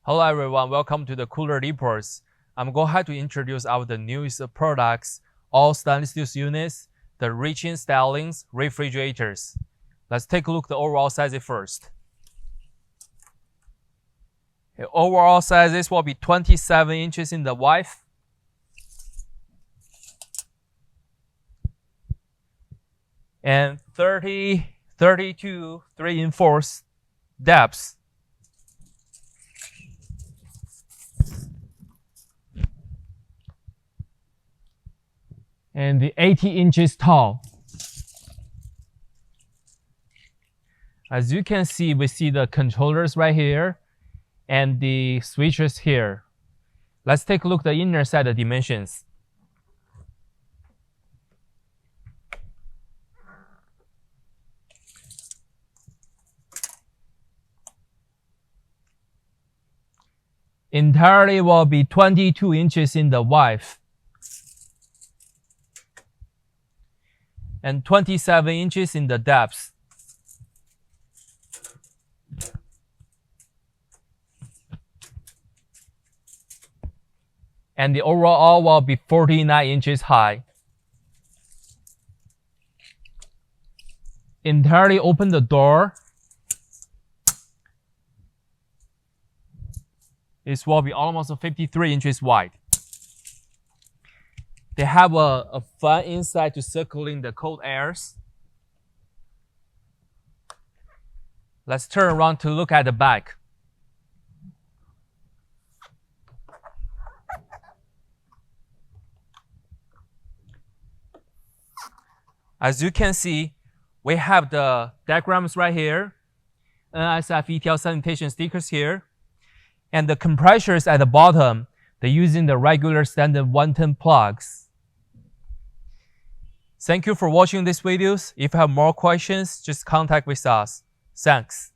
Hello everyone, welcome to the Cooler Reports. I'm going to introduce our the newest products, all stainless steel units, the rich-in stylings, refrigerators. Let's take a look at the overall sizes first. The overall sizes will be 27 inches in the width, and 32 3-in-4 depths. And the 80 inches tall. As you can see, we see the controllers right here and the switches here. Let's take a look at the inner side of dimensions. Entirely will be 22 inches in the width and 27 inches in the depth. And the overall will be 49 inches high. Entirely open the door. This will be almost 53 inches wide. They have a fan inside to circling the cold airs. Let's turn around to look at the back. As you can see, we have the diagrams right here, NSF ETL sanitation stickers here, and the compressors at the bottom. They're using the regular standard 110 plugs. Thank you for watching these videos. If you have more questions, just contact with us. Thanks.